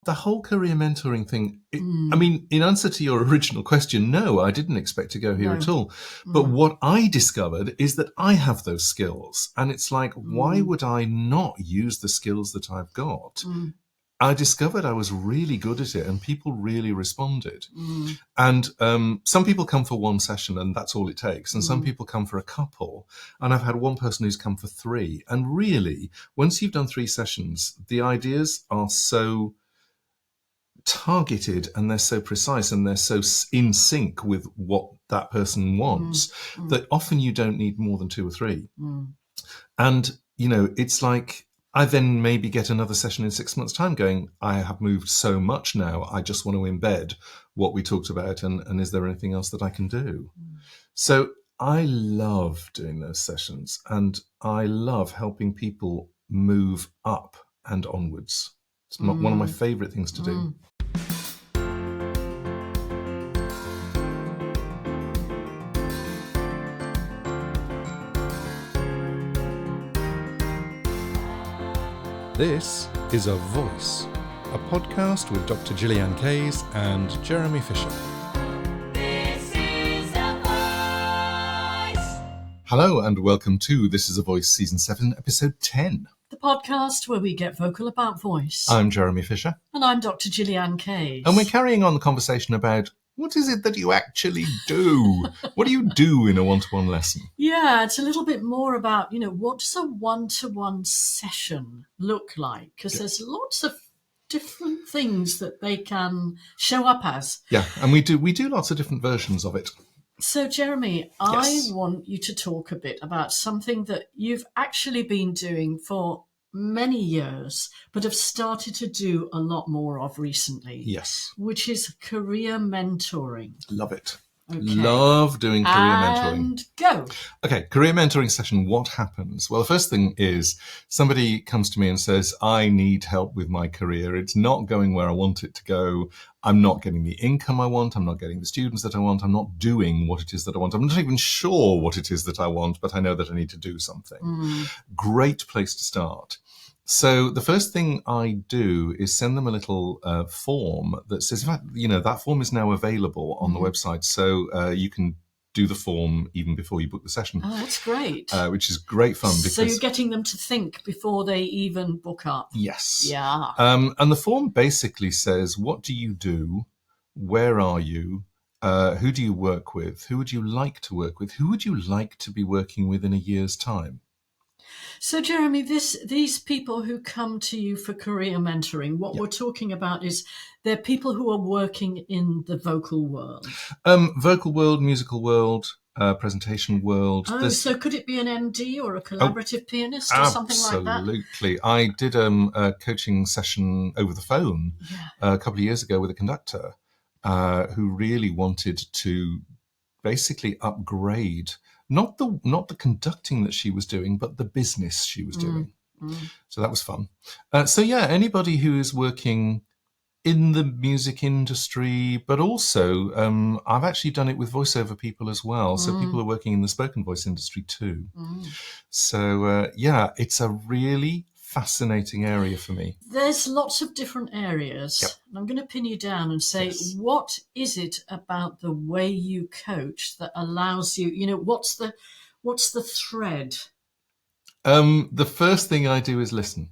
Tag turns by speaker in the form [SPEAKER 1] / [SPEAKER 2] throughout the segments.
[SPEAKER 1] the whole career mentoring thing, I mean, in answer to your original question, no, I didn't expect to go here at all. But what I discovered is that I have those skills. And it's like, why would I not use the skills that I've got? I discovered I was really good at it and people really responded. And some people come for one session and that's all it takes. And some people come for a couple. And I've had one person who's come for 3. And really, once you've done 3 sessions, the ideas are so targeted and they're so precise and they're so in sync with what that person wants that often you don't need more than 2 or 3. And, you know, it's like, I then maybe get another session in 6 months' time going, I have moved so much now, I just want to embed what we talked about and is there anything else that I can do? So I love doing those sessions and I love helping people move up and onwards. It's one of my favourite things to do. This is A Voice, a podcast with Dr. Gillyanne Kays and Jeremy Fisher.
[SPEAKER 2] This is A Voice.
[SPEAKER 1] Hello and welcome to This is A Voice Season 7, Episode 10.
[SPEAKER 2] The podcast where we get vocal about voice.
[SPEAKER 1] I'm Jeremy Fisher.
[SPEAKER 2] And I'm Dr. Gillyanne Kays.
[SPEAKER 1] And we're carrying on the conversation about what is it that you actually do? What do you do in a one-to-one lesson?
[SPEAKER 2] Yeah, it's a little bit more about, what does a one-to-one session look like? Because there's lots of different things that they can show up as.
[SPEAKER 1] Yeah, and we do lots of different versions of it.
[SPEAKER 2] So, Jeremy,
[SPEAKER 1] Yes.
[SPEAKER 2] I want you to talk a bit about something that you've actually been doing for many years, but have started to do a lot more of recently.
[SPEAKER 1] Yes.
[SPEAKER 2] Which is career mentoring.
[SPEAKER 1] Love it.
[SPEAKER 2] Okay.
[SPEAKER 1] Love doing career mentoring.
[SPEAKER 2] And go.
[SPEAKER 1] Okay, career mentoring session, what happens? Well, the first thing is somebody comes to me and says, I need help with my career. It's not going where I want it to go. I'm not getting the income I want. I'm not getting the students that I want. I'm not doing what it is that I want. I'm not even sure what it is that I want, but I know that I need to do something. Great place to start. So the first thing I do is send them a little form that says, in fact, that form is now available on the website. So you can do the form even before you book the session.
[SPEAKER 2] Oh, that's great.
[SPEAKER 1] Which is great fun. Because,
[SPEAKER 2] so you're getting them to think before they even book up.
[SPEAKER 1] Yes.
[SPEAKER 2] Yeah.
[SPEAKER 1] And the form basically says, what do you do? Where are you? Who do you work with? Who would you like to work with? Who would you like to be working with in a year's time?
[SPEAKER 2] So, Jeremy, these people who come to you for career mentoring, what we're talking about is they're people who are working in the vocal world.
[SPEAKER 1] Vocal world, musical world, presentation world.
[SPEAKER 2] Oh, so could it be an MD or a collaborative pianist or something like that?
[SPEAKER 1] Absolutely. I did a coaching session over the phone a couple of years ago with a conductor who really wanted to basically upgrade not the conducting that she was doing, but the business she was doing. So that was fun. Anybody who is working in the music industry, but also I've actually done it with voiceover people as well. So people are working in the spoken voice industry too. So it's a really fascinating area for me.
[SPEAKER 2] There's lots of different areas.
[SPEAKER 1] Yep.
[SPEAKER 2] And I'm going to pin you down and say, what is it about the way you coach that allows you, what's the thread?
[SPEAKER 1] The first thing I do is listen.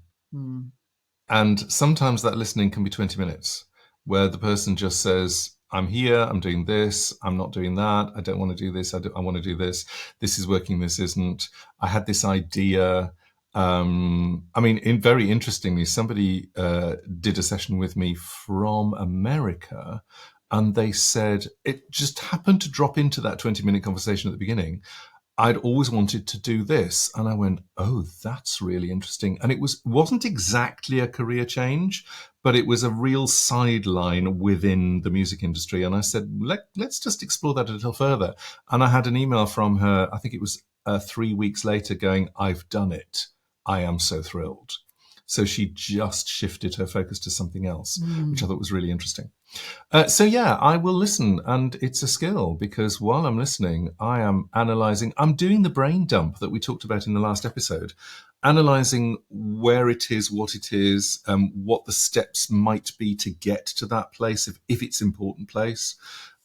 [SPEAKER 1] And sometimes that listening can be 20 minutes where the person just says, I'm here, I'm doing this, I'm not doing that, I don't want to do this, I want to do this is working, this isn't, I had this idea. Very interestingly, somebody did a session with me from America, and they said it just happened to drop into that 20-minute conversation at the beginning. I'd always wanted to do this, and I went, "Oh, that's really interesting." And it wasn't exactly a career change, but it was a real sideline within the music industry. And I said, "Let's just explore that a little further." And I had an email from her. I think it was 3 weeks later, going, "I've done it. I am so thrilled." So she just shifted her focus to something else, which I thought was really interesting. So yeah, I will listen, and it's a skill because while I'm listening, I am analysing. I'm doing the brain dump that we talked about in the last episode, analysing where it is, what the steps might be to get to that place, if it's an important place,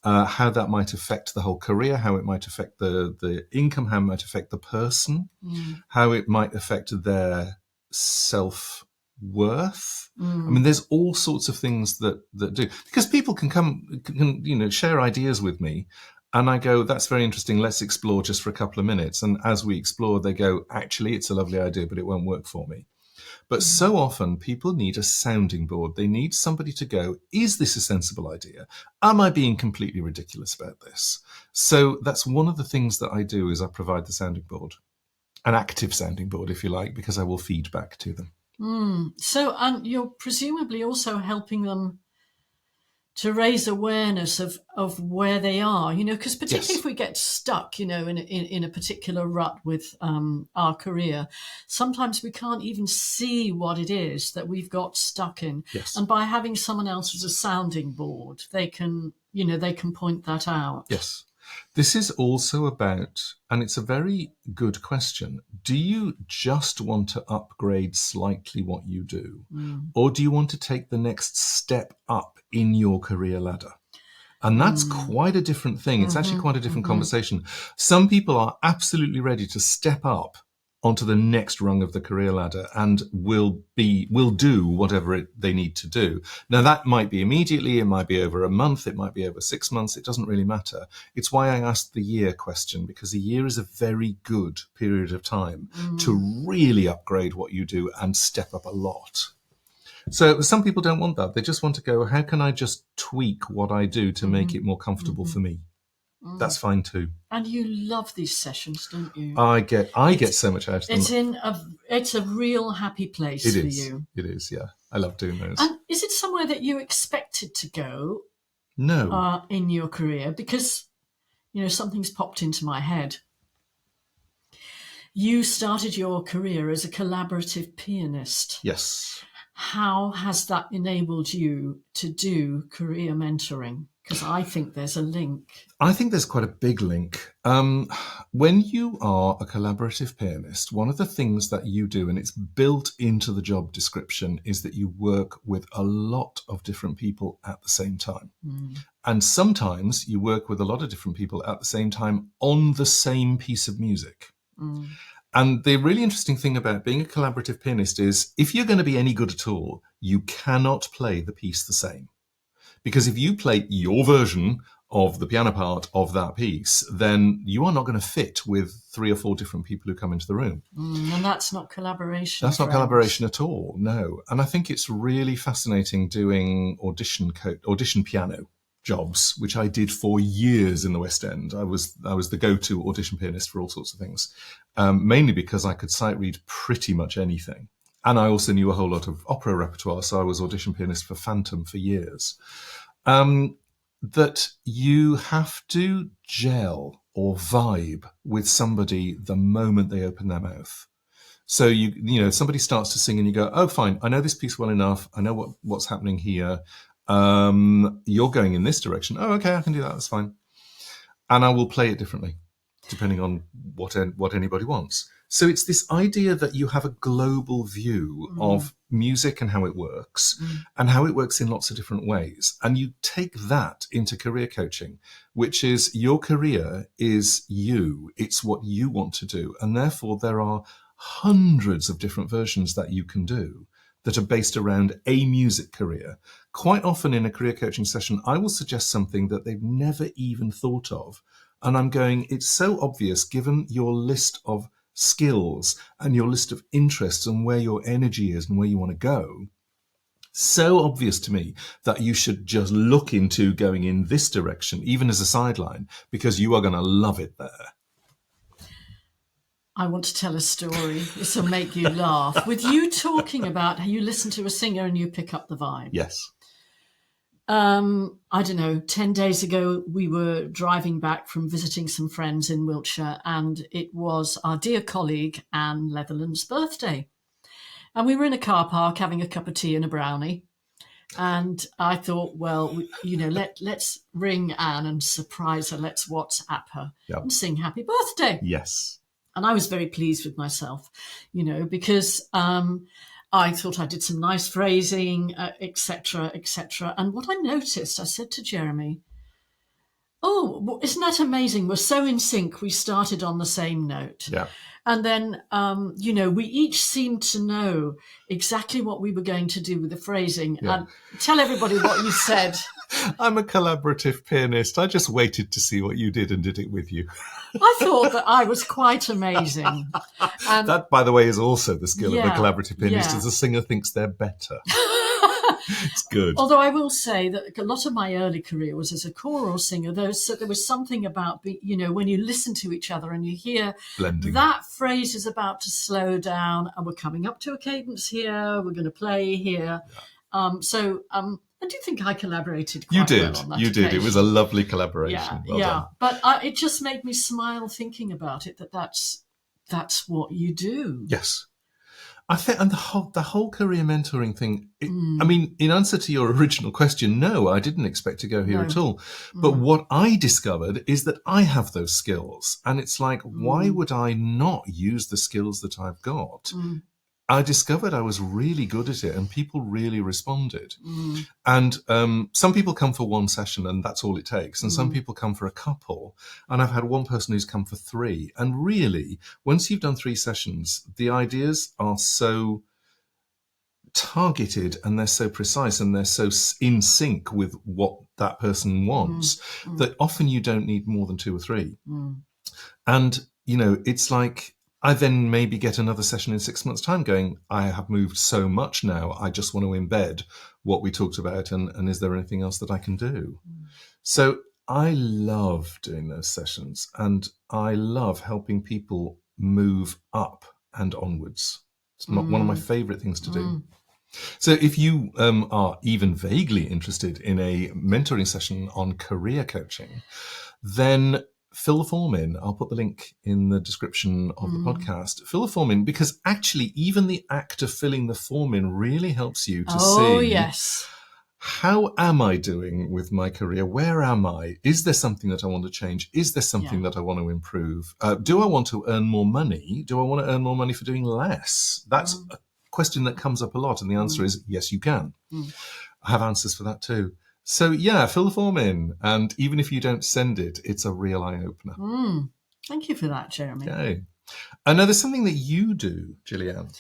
[SPEAKER 1] how that might affect the whole career, how it might affect the income, how it might affect the person, how it might affect their self-worth. I mean, there's all sorts of things that do, because people can share ideas with me, and I go, that's very interesting, let's explore just for a couple of minutes. And as we explore, they go, actually, it's a lovely idea, but it won't work for me. But so often people need a sounding board. They need somebody to go, is this a sensible idea? Am I being completely ridiculous about this? So that's one of the things that I do, is I provide the sounding board, an active sounding board, if you like, because I will feed back to them.
[SPEAKER 2] So, and you're presumably also helping them to raise awareness of where they are, because particularly if we get stuck, in a particular rut with our career, sometimes we can't even see what it is that we've got stuck in.
[SPEAKER 1] Yes.
[SPEAKER 2] And by having someone else as a sounding board, they can point that out.
[SPEAKER 1] Yes. This is also about, and it's a very good question, do you just want to upgrade slightly what you do? Or do you want to take the next step up in your career ladder? And that's quite a different thing. It's actually quite a different conversation. Some people are absolutely ready to step up onto the next rung of the career ladder and will do whatever they need to do. Now, that might be immediately, it might be over a month, it might be over 6 months, it doesn't really matter. It's why I asked the year question, because a year is a very good period of time to really upgrade what you do and step up a lot. So some people don't want that. They just want to go, how can I just tweak what I do to make it more comfortable for me? That's fine too.
[SPEAKER 2] And you love these sessions, don't you?
[SPEAKER 1] I get so much out of them.
[SPEAKER 2] It's a real happy place for you.
[SPEAKER 1] It is, yeah. I love doing those.
[SPEAKER 2] And is it somewhere that you expected to go?
[SPEAKER 1] No.
[SPEAKER 2] In your career? Because, something's popped into my head. You started your career as a collaborative pianist.
[SPEAKER 1] Yes.
[SPEAKER 2] How has that enabled you to do career mentoring? Because I think there's a link.
[SPEAKER 1] I think there's quite a big link. When you are a collaborative pianist, one of the things that you do, and it's built into the job description, is that you work with a lot of different people at the same time. And sometimes you work with a lot of different people at the same time on the same piece of music. And the really interesting thing about being a collaborative pianist is, if you're going to be any good at all, you cannot play the piece the same. Because if you play your version of the piano part of that piece, then you are not going to fit with 3 or 4 different people who come into the room.
[SPEAKER 2] And that's not collaboration.
[SPEAKER 1] That's not collaboration at all, no. And I think it's really fascinating doing audition piano jobs, which I did for years in the West End. I was the go-to audition pianist for all sorts of things, mainly because I could sight read pretty much anything. And I also knew a whole lot of opera repertoire, so I was audition pianist for Phantom for years. That you have to gel or vibe with somebody the moment they open their mouth. So somebody starts to sing and you go, oh, fine, I know this piece well enough. I know what's happening here. You're going in this direction. Oh, okay, I can do that. That's fine. And I will play it differently, depending on what anybody wants. So it's this idea that you have a global view of music and how it works, and how it works in lots of different ways. And you take that into career coaching, which is your career is you. It's what you want to do. And therefore, there are hundreds of different versions that you can do that are based around a music career. Quite often in a career coaching session, I will suggest something that they've never even thought of. And I'm going, it's so obvious given your list of skills and your list of interests and where your energy is and where you want to go. So obvious to me that you should just look into going in this direction, even as a sideline, because you are going to love it there.
[SPEAKER 2] I want to tell a story. This will make you laugh. With you talking about how you listen to a singer and you pick up the vibe.
[SPEAKER 1] Yes.
[SPEAKER 2] I don't know, 10 days ago, we were driving back from visiting some friends in Wiltshire, and it was our dear colleague Anne Leatherland's birthday. And we were in a car park having a cup of tea and a brownie. And I thought, well, let's ring Anne and surprise her. Let's WhatsApp her and sing happy birthday.
[SPEAKER 1] Yes.
[SPEAKER 2] And I was very pleased with myself, because I thought I did some nice phrasing, etc., etc. And what I noticed, I said to Jeremy, oh, isn't that amazing? We're so in sync. We started on the same note.
[SPEAKER 1] Yeah.
[SPEAKER 2] And then, we each seemed to know exactly what we were going to do with the phrasing.
[SPEAKER 1] Yeah.
[SPEAKER 2] And tell everybody what you said.
[SPEAKER 1] I'm a collaborative pianist. I just waited to see what you did and did it with you.
[SPEAKER 2] I thought that I was quite amazing. And
[SPEAKER 1] that, by the way, is also the skill of a collaborative pianist, as the singer thinks they're better. It's good.
[SPEAKER 2] Although I will say that a lot of my early career was as a choral singer. There was something about, when you listen to each other and you hear
[SPEAKER 1] blending.
[SPEAKER 2] That phrase is about to slow down and we're coming up to a cadence here, we're going to play here. Yeah. I do think I collaborated quite well on that
[SPEAKER 1] You did. It was a lovely collaboration. Well done.
[SPEAKER 2] But it just made me smile thinking about it, that's what you do.
[SPEAKER 1] Yes. I think, and the whole career mentoring thing, I mean, in answer to your original question, no, I didn't expect to go here at all. But what I discovered is that I have those skills. And it's like, why would I not use the skills that I've got? I discovered I was really good at it and people really responded. And some people come for one session and that's all it takes. And some people come for a couple. And I've had one person who's come for 3. And really, once you've done 3 sessions, the ideas are so targeted and they're so precise and they're so in sync with what that person wants that often you don't need more than 2 or 3. And, it's like, I then maybe get another session in 6 months' time going, I have moved so much now, I just want to embed what we talked about and is there anything else that I can do? So I love doing those sessions and I love helping people move up and onwards. It's one of my favourite things to do. So if you are even vaguely interested in a mentoring session on career coaching, then fill the form in. I'll put the link in the description of the podcast. Fill the form in because actually even the act of filling the form in really helps you to see how am I doing with my career? Where am I? Is there something that I want to change? Is there something that I want to improve? Do I want to earn more money? Do I want to earn more money for doing less? That's a question that comes up a lot. And the answer is yes, you can. I have answers for that too. So, fill the form in. And even if you don't send it, it's a real eye-opener.
[SPEAKER 2] Thank you for that, Jeremy.
[SPEAKER 1] Okay. I know there's something that you do, Gillyanne,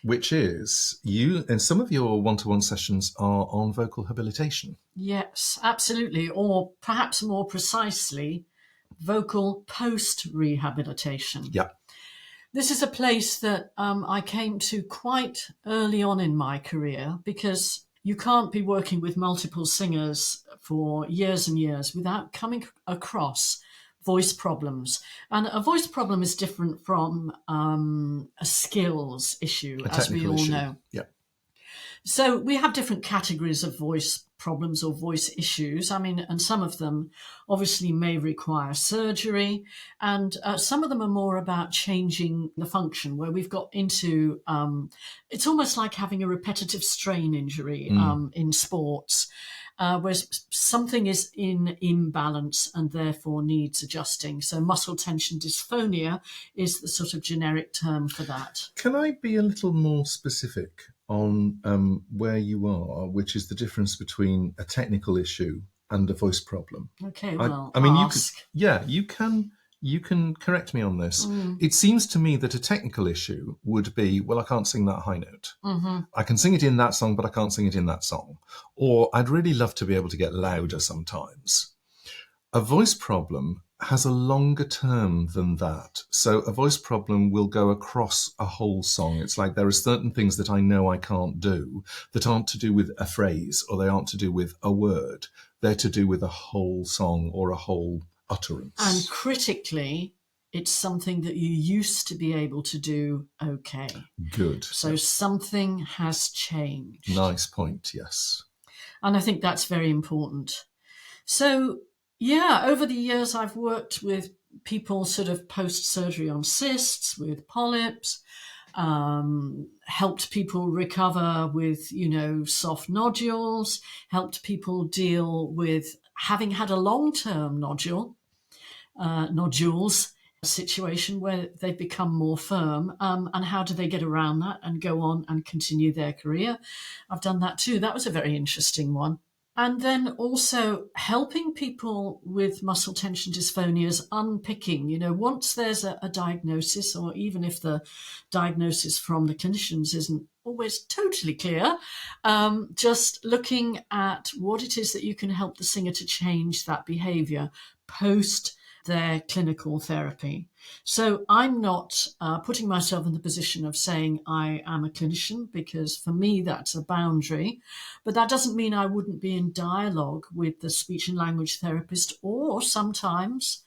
[SPEAKER 1] which is and some of your one-to-one sessions are on vocal habilitation.
[SPEAKER 2] Yes, absolutely. Or perhaps more precisely, vocal post-rehabilitation.
[SPEAKER 1] Yeah.
[SPEAKER 2] This is a place that I came to quite early on in my career because you can't be working with multiple singers for years and years without coming across voice problems. And a voice problem is different from a skills issue, as we all know.
[SPEAKER 1] Yeah.
[SPEAKER 2] So we have different categories of voice problems or voice issues. I mean, and some of them obviously may require surgery, and some of them are more about changing the function, where we've got into, it's almost like having a repetitive strain injury in sports, where something is in imbalance and therefore needs adjusting. So muscle tension dysphonia is the sort of generic term for that.
[SPEAKER 1] Can I be a little more specific on where you are, which is the difference between a technical issue and a voice problem?
[SPEAKER 2] Okay, well,
[SPEAKER 1] I mean,
[SPEAKER 2] ask.
[SPEAKER 1] you can correct me on this. It seems to me that a technical issue would be, well, I can't sing that high note. I can sing it in that song, but I can't sing it in that song. Or I'd really love to be able to get louder sometimes. A voice problem has a longer term than that. So a voice problem will go across a whole song. It's like there are certain things that I know I can't do that aren't to do with a phrase or they aren't to do with a word. They're to do with a whole song or a whole utterance.
[SPEAKER 2] And critically, it's something that you used to be able to do okay.
[SPEAKER 1] Good.
[SPEAKER 2] So something has changed.
[SPEAKER 1] Nice point, yes.
[SPEAKER 2] And I think that's very important. So, over the years, I've worked with people sort of post-surgery on cysts, with polyps, helped people recover with, soft nodules, helped people deal with having had a long-term nodules situation where they've become more firm, and how do they get around that and go on and continue their career. I've done that too. That was a very interesting one. And then also helping people with muscle tension dysphonias unpicking, once there's a diagnosis, or even if the diagnosis from the clinicians isn't always totally clear, just looking at what it is that you can help the singer to change that behavior post their clinical therapy. So I'm not putting myself in the position of saying I am a clinician, because for me that's a boundary. But that doesn't mean I wouldn't be in dialogue with the speech and language therapist, or sometimes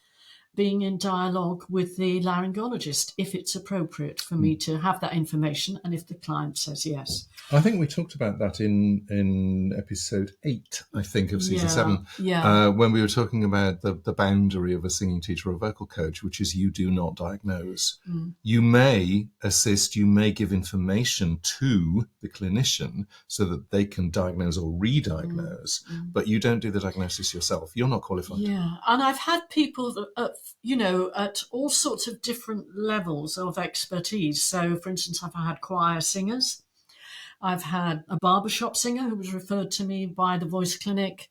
[SPEAKER 2] being in dialogue with the laryngologist if it's appropriate for me to have that information, and if the client says yes.
[SPEAKER 1] I think we talked about that in episode 8, I think, of season 7, when we were talking about the boundary of a singing teacher or vocal coach, which is you do not diagnose. You may assist, you may give information to the clinician so that they can diagnose or re-diagnose, but you don't do the diagnosis yourself. You're not qualified.
[SPEAKER 2] Yeah, and I've had people that, at all sorts of different levels of expertise. So, for instance, I've had choir singers. I've had a barbershop singer who was referred to me by the voice clinic,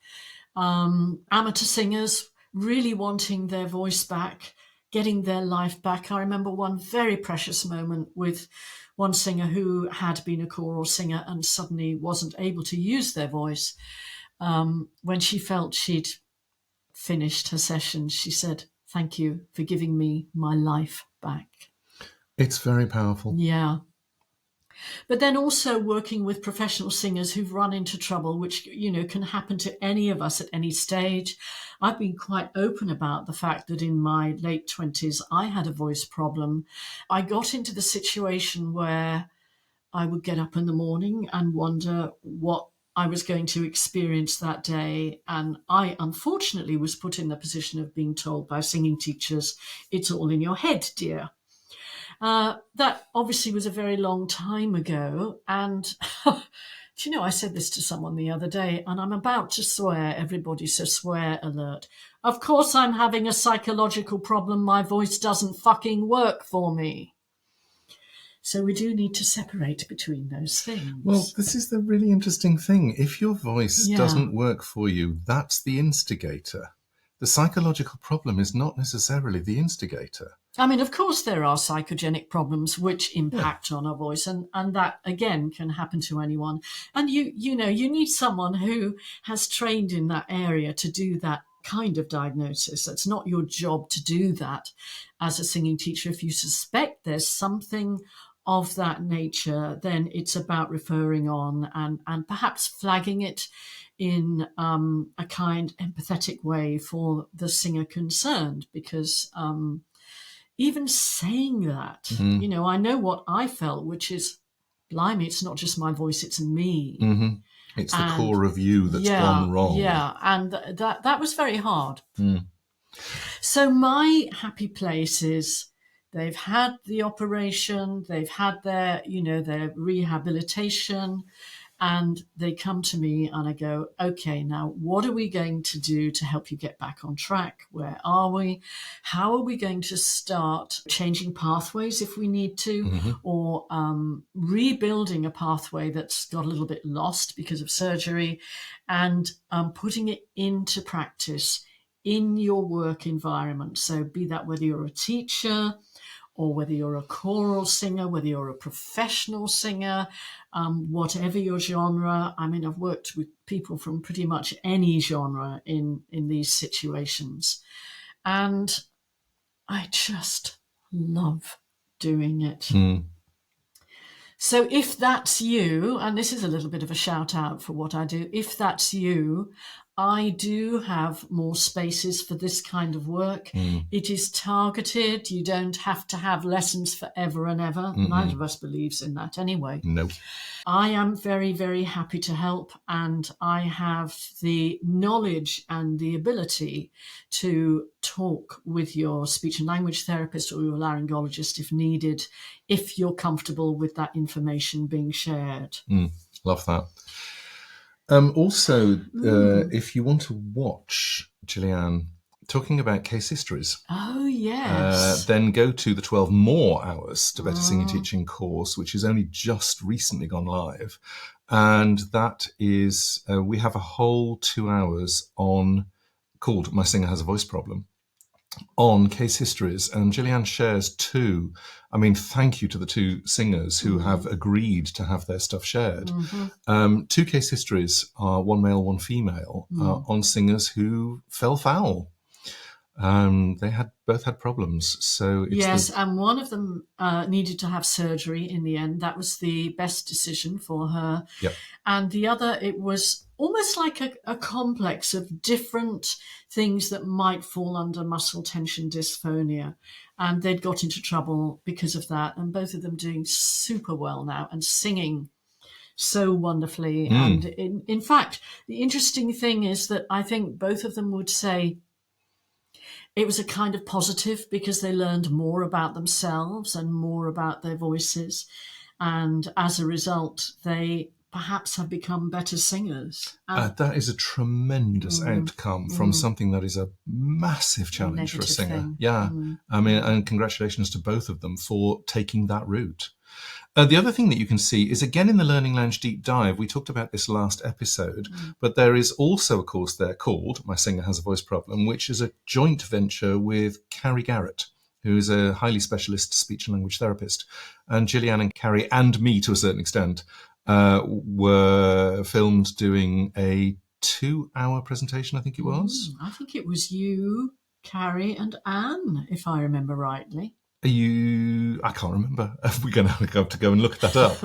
[SPEAKER 2] amateur singers really wanting their voice back, getting their life back. I remember one very precious moment with one singer who had been a choral singer and suddenly wasn't able to use their voice. When she felt she'd finished her session, she said, "Thank you for giving me my life back."
[SPEAKER 1] It's very powerful.
[SPEAKER 2] Yeah. But then also working with professional singers who've run into trouble, which, can happen to any of us at any stage. I've been quite open about the fact that in my late 20s, I had a voice problem. I got into the situation where I would get up in the morning and wonder what I was going to experience that day. And I, unfortunately, was put in the position of being told by singing teachers, "It's all in your head, dear." That obviously was a very long time ago. And, I said this to someone the other day, and I'm about to swear, everybody, so swear alert. Of course I'm having a psychological problem. My voice doesn't fucking work for me. So we do need to separate between those things.
[SPEAKER 1] Well, this is the really interesting thing. If your voice doesn't work for you, that's the instigator. The psychological problem is not necessarily the instigator.
[SPEAKER 2] I mean, of course, there are psychogenic problems which impact on our voice, and that, again, can happen to anyone. And you need someone who has trained in that area to do that kind of diagnosis. It's not your job to do that as a singing teacher. If you suspect there's something of that nature, then it's about referring on and perhaps flagging it in a kind, empathetic way for the singer concerned, because even saying that, I know what I felt, which is, blimey, it's not just my voice, it's me.
[SPEAKER 1] Mm-hmm. It's the core of you that's gone wrong.
[SPEAKER 2] Yeah, and that was very hard. So my happy place is they've had the operation, they've had their rehabilitation, and they come to me and I go, "Okay, now what are we going to do to help you get back on track? Where are we? How are we going to start changing pathways if we need to, or rebuilding a pathway that's got a little bit lost because of surgery, and putting it into practice in your work environment?" So be that whether you're a teacher, or whether you're a choral singer, whether you're a professional singer, whatever your genre. I mean, I've worked with people from pretty much any genre in these situations. And I just love doing it. So if that's you, and this is a little bit of a shout out for what I do, if that's you, I do have more spaces for this kind of work. It is targeted. You don't have to have lessons forever and ever. Neither of us believes in that anyway.
[SPEAKER 1] No.
[SPEAKER 2] I am very, very happy to help, and I have the knowledge and the ability to talk with your speech and language therapist or your laryngologist if needed, if you're comfortable with that information being shared.
[SPEAKER 1] Love that. Also, if you want to watch, Gillyanne, talking about case histories,
[SPEAKER 2] oh yes,
[SPEAKER 1] then go to the 12 More Hours to Better Singing Teaching course, which has only just recently gone live. And that is, we have a whole 2 hours called My Singer Has a Voice Problem, on case histories, and Gillyanne shares two. I mean, thank you to the two singers who have agreed to have their stuff shared. Two case histories are one male, one female, on singers who fell foul. They both had problems. So it's
[SPEAKER 2] and one of them needed to have surgery in the end. That was the best decision for her.
[SPEAKER 1] Yep.
[SPEAKER 2] And the other, it was almost like a complex of different things that might fall under muscle tension dysphonia. And they'd got into trouble because of that. And both of them doing super well now and singing so wonderfully. And in fact, the interesting thing is that I think both of them would say it was a kind of positive because they learned more about themselves and more about their voices. And as a result, they perhaps have become better singers.
[SPEAKER 1] That is a tremendous outcome from something that is a massive challenge for a singer.
[SPEAKER 2] Thing.
[SPEAKER 1] Yeah. I mean, and congratulations to both of them for taking that route. The other thing that you can see is, again, in the Learning Lounge Deep Dive, we talked about this last episode, but there is also a course there called My Singer Has a Voice Problem, which is a joint venture with Carrie Garrett, who is a highly specialist speech and language therapist. And Gillyanne and Carrie, and me to a certain extent, were filmed doing a 2-hour presentation, I think it was.
[SPEAKER 2] I think it was you, Carrie, and Anne, if I remember rightly.
[SPEAKER 1] I can't remember. We're going to have to go and look that up.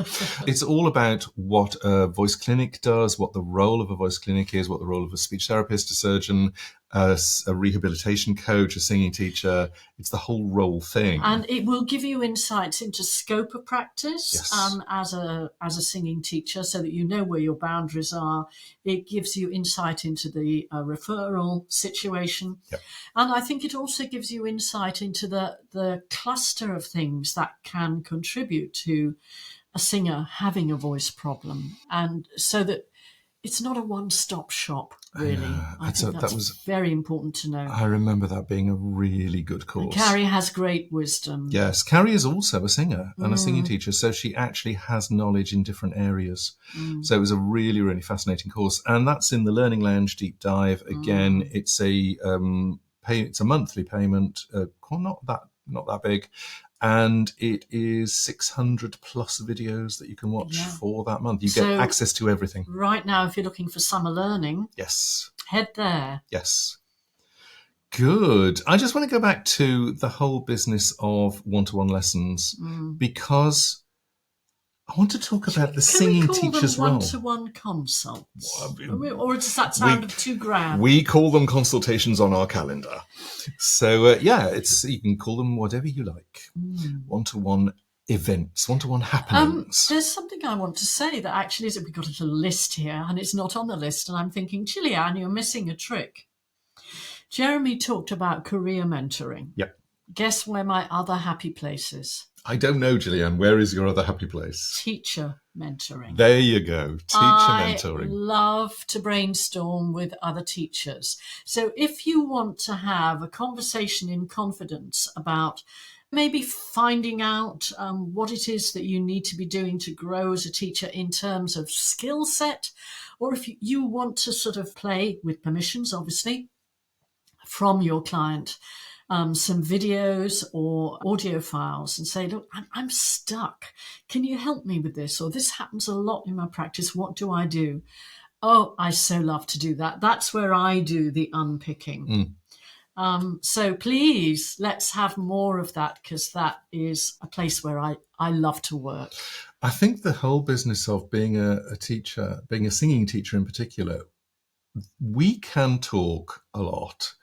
[SPEAKER 1] It's all about what a voice clinic does, what the role of a voice clinic is, what the role of a speech therapist, a surgeon, a rehabilitation coach, a singing teacher. It's the whole role thing.
[SPEAKER 2] And it will give you insights into scope of practice
[SPEAKER 1] Yes.
[SPEAKER 2] as a singing teacher, so that you know where your boundaries are. It gives you insight into the referral situation.
[SPEAKER 1] Yep.
[SPEAKER 2] And I think it also gives you insight into the cluster of things that can contribute to a singer having a voice problem. And so that it's not a one-stop shop, really. I think that's very important to know.
[SPEAKER 1] I remember that being a really good course.
[SPEAKER 2] And Carrie has great wisdom.
[SPEAKER 1] Yes, Carrie is also a singer and a singing teacher, so she actually has knowledge in different areas. So it was a really, really fascinating course. And that's in the Learning Lounge Deep Dive. Again, it's a monthly payment, not that big. And it is 600 plus videos that you can watch for that month. You get access to everything.
[SPEAKER 2] Right now, if you're looking for summer learning,
[SPEAKER 1] yes,
[SPEAKER 2] head there.
[SPEAKER 1] Yes. Good. I just want to go back to the whole business of one-to-one lessons because I want to talk about the singing teacher's role.
[SPEAKER 2] One-to-one consults, or does that sound too grand?
[SPEAKER 1] We call them consultations on our calendar. So you can call them whatever you like. One-to-one events, one-to-one happenings.
[SPEAKER 2] There's something I want to say that actually is that we've got a little list here, and it's not on the list. And I'm thinking, Gillyanne, you're missing a trick. Jeremy talked about career mentoring.
[SPEAKER 1] Yep.
[SPEAKER 2] Guess where my other happy place is?
[SPEAKER 1] I don't know, Gillyanne. Where is your other happy place?
[SPEAKER 2] Teacher mentoring.
[SPEAKER 1] There you go. Mentoring.
[SPEAKER 2] I love to brainstorm with other teachers. So if you want to have a conversation in confidence about maybe finding out what it is that you need to be doing to grow as a teacher in terms of skill set, or if you want to sort of play with permissions, obviously, from your client, some videos or audio files and say, look, I'm stuck. Can you help me with this? Or this happens a lot in my practice. What do I do? Oh, I so love to do that. That's where I do the unpicking. So please, let's have more of that, because that is a place where I love to work.
[SPEAKER 1] I think the whole business of being a teacher, being a singing teacher in particular, we can talk a lot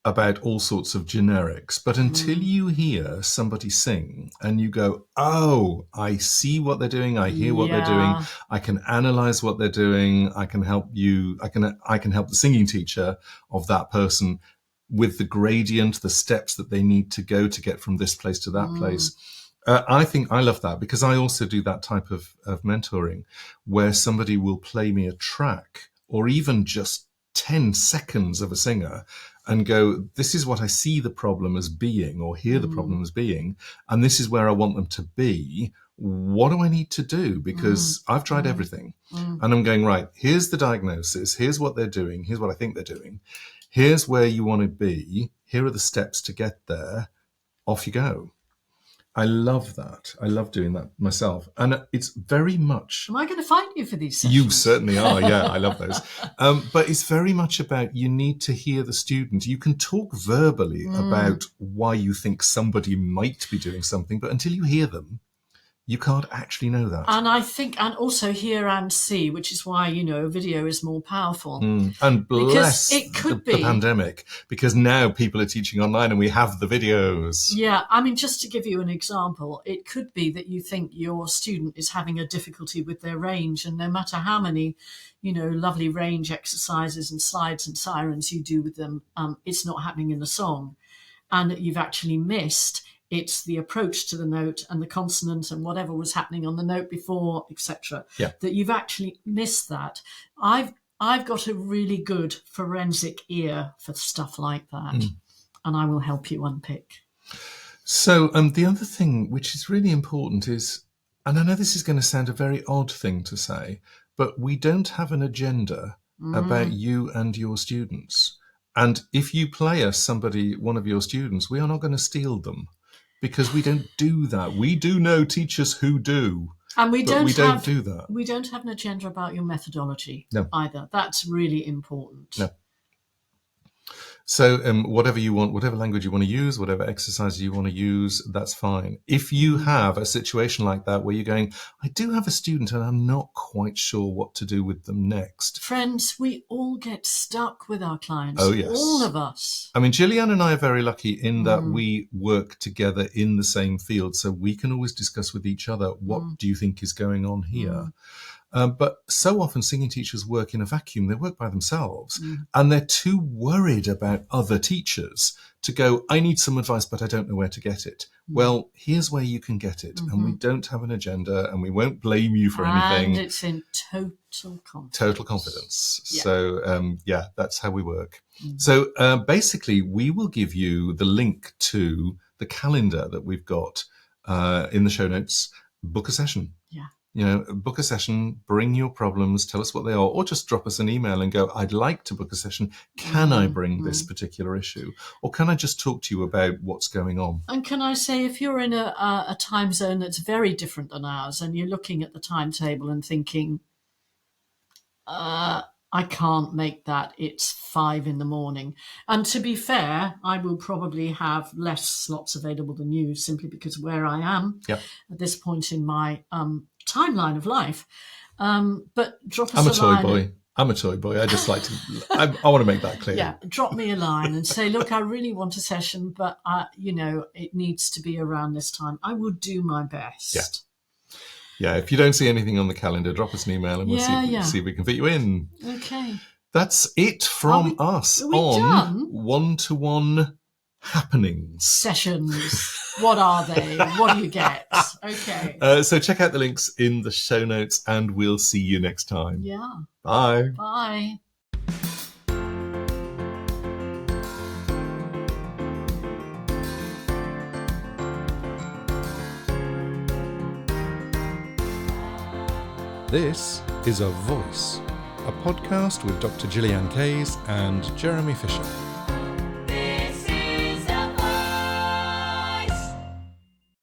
[SPEAKER 1] about all sorts of generics, but until you hear somebody sing and you go, oh, I see what they're doing, I hear what they're doing, I can analyze what they're doing, I can help you, I can help the singing teacher of that person with the gradient, the steps that they need to go to get from this place to that place. I think I love that, because I also do that type of mentoring where somebody will play me a track or even just 10 seconds of a singer and go, this is what I see the problem as being, or hear the problem as being, and this is where I want them to be. What do I need to do? Because I've tried everything. And I'm going, right, here's the diagnosis, here's what they're doing, here's what I think they're doing, here's where you want to be, here are the steps to get there, off you go. I love that. I love doing that myself. And it's very much...
[SPEAKER 2] Am I going to find you for these sessions?
[SPEAKER 1] You certainly are, yeah. I love those. But it's very much about, you need to hear the student. You can talk verbally about why you think somebody might be doing something, but until you hear them, you can't actually know that.
[SPEAKER 2] And I think, and also hear and see, which is why, video is more powerful.
[SPEAKER 1] And bless
[SPEAKER 2] it could
[SPEAKER 1] the pandemic, because now people are teaching online and we have the videos.
[SPEAKER 2] Yeah, I mean, just to give you an example, it could be that you think your student is having a difficulty with their range, and no matter how many, lovely range exercises and slides and sirens you do with them, it's not happening in the song. And that you've actually missed... It's the approach to the note and the consonant and whatever was happening on the note before, etc.
[SPEAKER 1] Yeah.
[SPEAKER 2] That you've actually missed that. I've got a really good forensic ear for stuff like that, and I will help you unpick.
[SPEAKER 1] So the other thing which is really important is, and I know this is going to sound a very odd thing to say, but we don't have an agenda about you and your students. And if you play us one of your students, we are not going to steal them. Because we don't do that. We do know teachers who do,
[SPEAKER 2] and we don't
[SPEAKER 1] do that.
[SPEAKER 2] We don't have an agenda about your methodology either. That's really important.
[SPEAKER 1] No. So whatever you want, whatever language you want to use, whatever exercises you want to use, that's fine. If you have a situation like that where you're going, I do have a student and I'm not quite sure what to do with them next.
[SPEAKER 2] Friends, we all get stuck with our clients.
[SPEAKER 1] Oh, yes.
[SPEAKER 2] All of us.
[SPEAKER 1] I mean, Gillyanne and I are very lucky in that we work together in the same field. So we can always discuss with each other, what do you think is going on here? But so often singing teachers work in a vacuum. They work by themselves and they're too worried about other teachers to go, I need some advice, but I don't know where to get it. Well, here's where you can get it. And we don't have an agenda and we won't blame you for anything.
[SPEAKER 2] And it's in total confidence.
[SPEAKER 1] Total confidence. Yeah. So, that's how we work. So basically, we will give you the link to the calendar that we've got in the show notes. Book a session.
[SPEAKER 2] Yeah.
[SPEAKER 1] Book a session, bring your problems, tell us what they are, or just drop us an email and go, I'd like to book a session. Can I bring this particular issue? Or can I just talk to you about what's going on?
[SPEAKER 2] And can I say, if you're in a time zone that's very different than ours and you're looking at the timetable and thinking, I can't make that, it's 5 a.m. And to be fair, I will probably have less slots available than you, simply because of where I am at this point in my timeline of life. But drop us a line.
[SPEAKER 1] I'm a toy boy. I just like to, I want to make that clear.
[SPEAKER 2] Yeah, drop me a line and say, look, I really want a session, but, it needs to be around this time. I will do my best.
[SPEAKER 1] Yeah. Yeah, if you don't see anything on the calendar, drop us an email and we'll see if we can fit you in.
[SPEAKER 2] Okay.
[SPEAKER 1] That's it from us on one-to-one happenings.
[SPEAKER 2] Sessions. What are they? What do you get? Okay.
[SPEAKER 1] So check out the links in the show notes and we'll see you next time.
[SPEAKER 2] Yeah.
[SPEAKER 1] Bye.
[SPEAKER 2] Bye.
[SPEAKER 1] This is A Voice, a podcast with Dr. Gillyanne Kays and Jeremy Fisher.